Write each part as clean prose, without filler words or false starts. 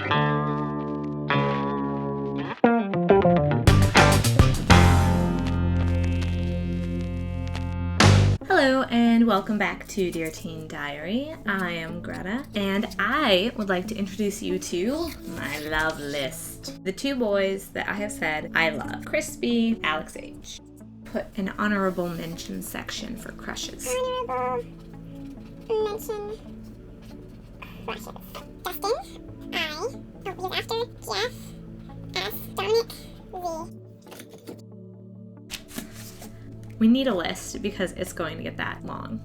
Hello and welcome back to Dear Teen Diary. I am Greta and I would like to introduce you to my love list. The two boys that I have said I love. Crispy, Alex H. Put an honorable mention section for crushes. Honorable mention crushes. Dustin, I, because after Jeff, S, Dominic, Z. We need a list because it's going to get that long.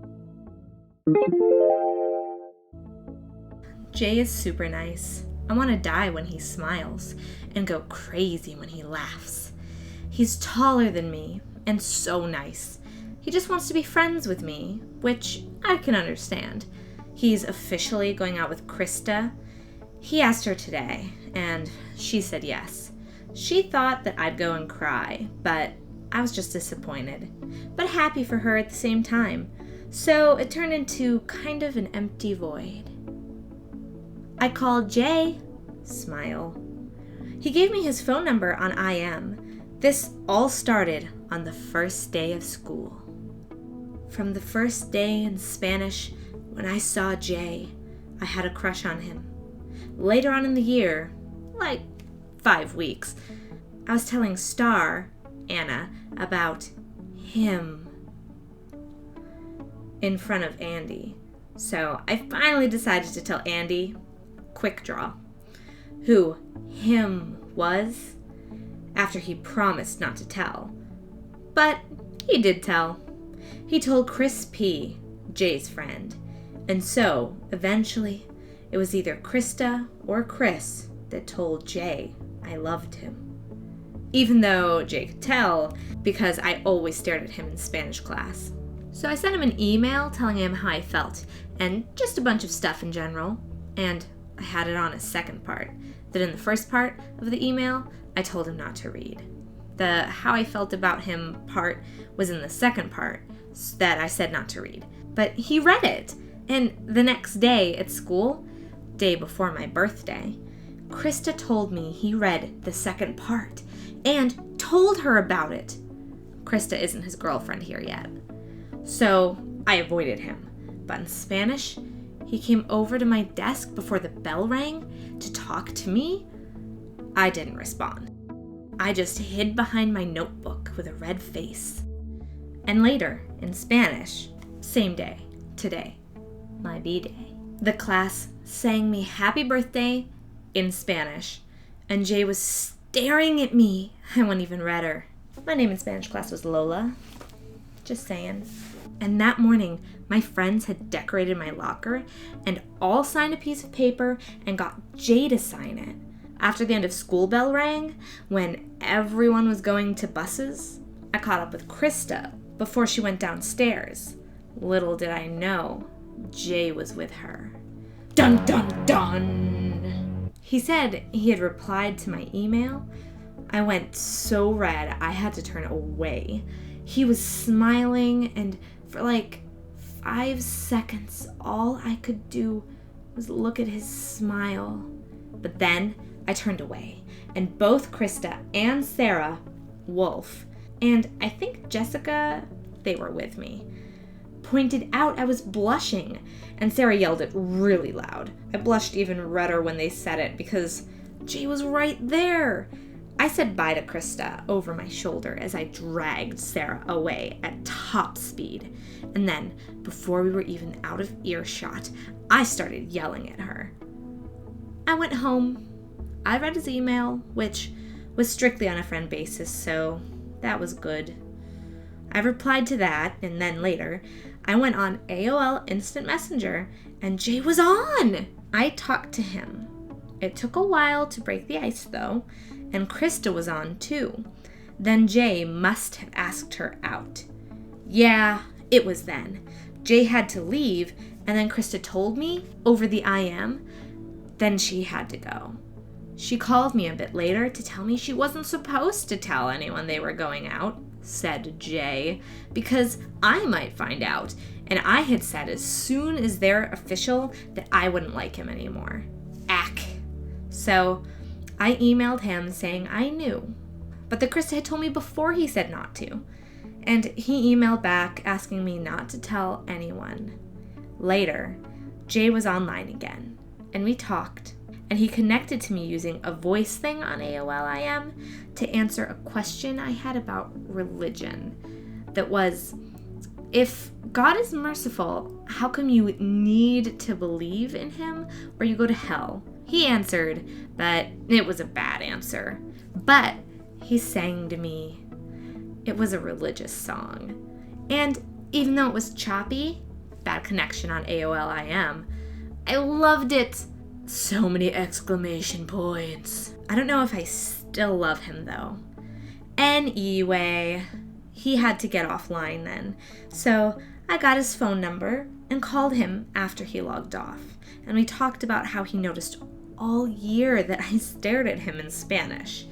Jay is super nice. I want to die when he smiles and go crazy when he laughs. He's taller than me and so nice. He just wants to be friends with me, which I can understand. He's officially going out with Krista. He asked her today, and she said yes. She thought that I'd go and cry, but I was just disappointed, but happy for her at the same time. So it turned into kind of an empty void. I called Jay. Smile. He gave me his phone number on IM. This all started on the first day of school. From the first day in Spanish, when I saw Jay, I had a crush on him. Later on in the year, like 5 weeks, I was telling Star, Anna, about him in front of Andy. So I finally decided to tell Andy, quick draw, who him was after he promised not to tell. But he did tell. He told Chris P., Jay's friend. And so, eventually, it was either Krista or Chris that told Jay I loved him. Even though Jay could tell, because I always stared at him in Spanish class. So I sent him an email telling him how I felt, and just a bunch of stuff in general. And I had it on a second part, that in the first part of the email, I told him not to read. The how I felt about him part was in the second part that I said not to read. But he read it, and the next day at school, day before my birthday, Krista told me he read the second part and told her about it. Krista isn't his girlfriend here yet. So I avoided him. But in Spanish, he came over to my desk before the bell rang to talk to me. I didn't respond. I just hid behind my notebook with a red face. And later, in Spanish, same day, today, my B-day, the class sang me happy birthday in Spanish, and Jay was staring at me. I wouldn't even read her. My name in Spanish class was Lola. Just saying. And that morning, my friends had decorated my locker and all signed a piece of paper and got Jay to sign it. After the end of school bell rang, when everyone was going to buses, I caught up with Krista before she went downstairs. Little did I know, Jay was with her. Dun dun dun! He said he had replied to my email. I went so red I had to turn away. He was smiling, and for like 5 seconds, all I could do was look at his smile. But then I turned away, and both Krista and Sarah, Wolf, and I think Jessica, they were with me, pointed out I was blushing, and Sarah yelled it really loud. I blushed even redder when they said it because Jay was right there. I said bye to Krista over my shoulder as I dragged Sarah away at top speed. And then, before we were even out of earshot, I started yelling at her. I went home. I read his email, which was strictly on a friend basis, so that was good. I replied to that, and then later, I went on AOL Instant Messenger, and Jay was on! I talked to him. It took a while to break the ice, though, and Krista was on, too. Then Jay must have asked her out. Yeah, it was then. Jay had to leave, and then Krista told me over the IM. Then she had to go. She called me a bit later to tell me she wasn't supposed to tell anyone they were going out, said Jay, because I might find out, and I had said as soon as they're official that I wouldn't like him anymore. Ack. So I emailed him saying I knew, but that Krista had told me before he said not to. And he emailed back asking me not to tell anyone. Later, Jay was online again, and we talked, and he connected to me using a voice thing on AOL IM to answer a question I had about religion that was, if God is merciful, how come you need to believe in him or you go to hell? He answered, but it was a bad answer. But he sang to me. It was a religious song. And even though it was choppy, bad connection on AOL IM, I loved it. So many exclamation points. I don't know if I still love him though. Anyway, he had to get offline then. So I got his phone number and called him after he logged off. And we talked about how he noticed all year that I stared at him in Spanish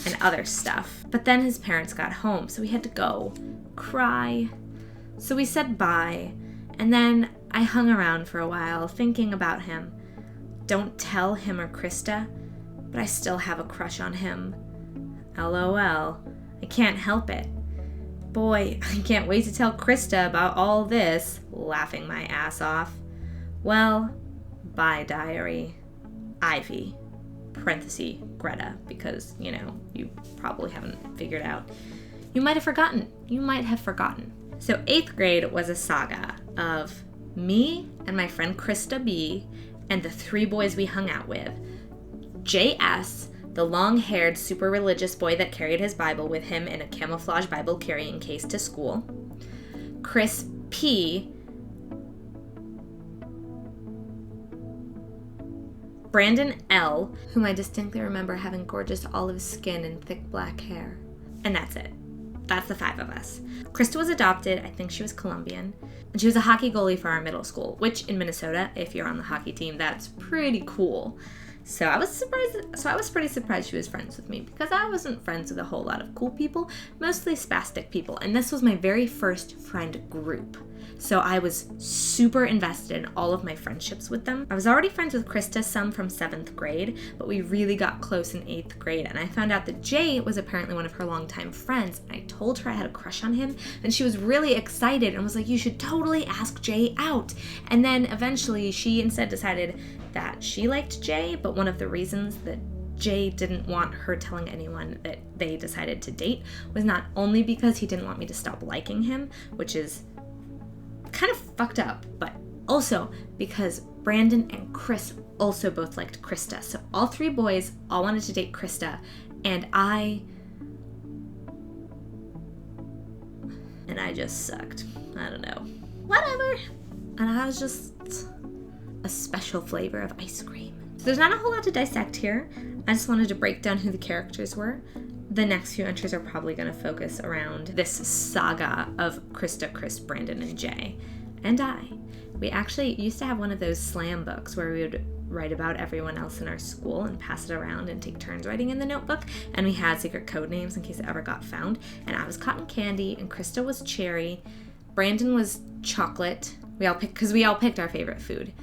and other stuff. But then his parents got home, so we had to go cry. So we said bye, and then I hung around for a while thinking about him. Don't tell him or Krista, but I still have a crush on him. LOL. I can't help it. Boy, I can't wait to tell Krista about all this, laughing my ass off. Well, bye, diary. Ivy. Parenthesis, Greta, because, you probably haven't figured out. You might have forgotten. So 8th grade was a saga of me and my friend Krista B and the 3 boys we hung out with. JS, the long-haired, super religious boy that carried his Bible with him in a camouflage Bible carrying case to school. Chris P, Brandon L, whom I distinctly remember having gorgeous olive skin and thick black hair. And that's it. That's the 5 of us. Krista was adopted. I think she was Colombian. And she was a hockey goalie for our middle school, which in Minnesota, if you're on the hockey team, that's pretty cool. So I was pretty surprised she was friends with me because I wasn't friends with a whole lot of cool people, mostly spastic people. And this was my very first friend group. So I was super invested in all of my friendships with them. I was already friends with Krista, some from 7th grade, but we really got close in 8th grade. And I found out that Jay was apparently one of her longtime friends. And I told her I had a crush on him, and she was really excited and was like, you should totally ask Jay out. And then eventually she instead decided that she liked Jay, but one of the reasons that Jay didn't want her telling anyone that they decided to date was not only because he didn't want me to stop liking him, which is kind of fucked up, but also because Brandon and Chris also both liked Krista. So all 3 boys all wanted to date Krista, and I just sucked. I don't know. Whatever. And I was just a special flavor of ice cream. So there's not a whole lot to dissect here. I just wanted to break down who the characters were. The next few entries are probably going to focus around this saga of Krista, Chris, Brandon, and Jay. And I. We actually used to have one of those slam books where we would write about everyone else in our school and pass it around and take turns writing in the notebook. And we had secret code names in case it ever got found. And I was Cotton Candy, and Krista was Cherry. Brandon was Chocolate. We all picked our favorite food.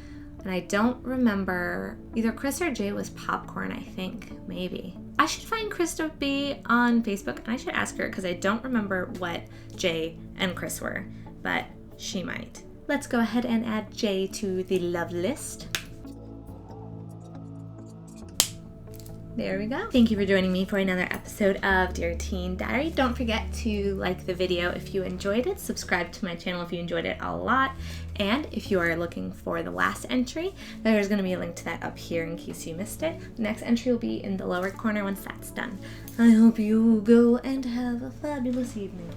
And I don't remember, either Chris or Jay was Popcorn, I think, maybe. I should find Krista B on Facebook, and I should ask her because I don't remember what Jay and Chris were, but she might. Let's go ahead and add Jay to the love list. There we go. Thank you for joining me for another episode of Dear Teen Diary. Don't forget to like the video if you enjoyed it, subscribe to my channel if you enjoyed it a lot, and if you are looking for the last entry, there's going to be a link to that up here in case you missed it. The next entry will be in the lower corner once that's done. I hope you go and have a fabulous evening.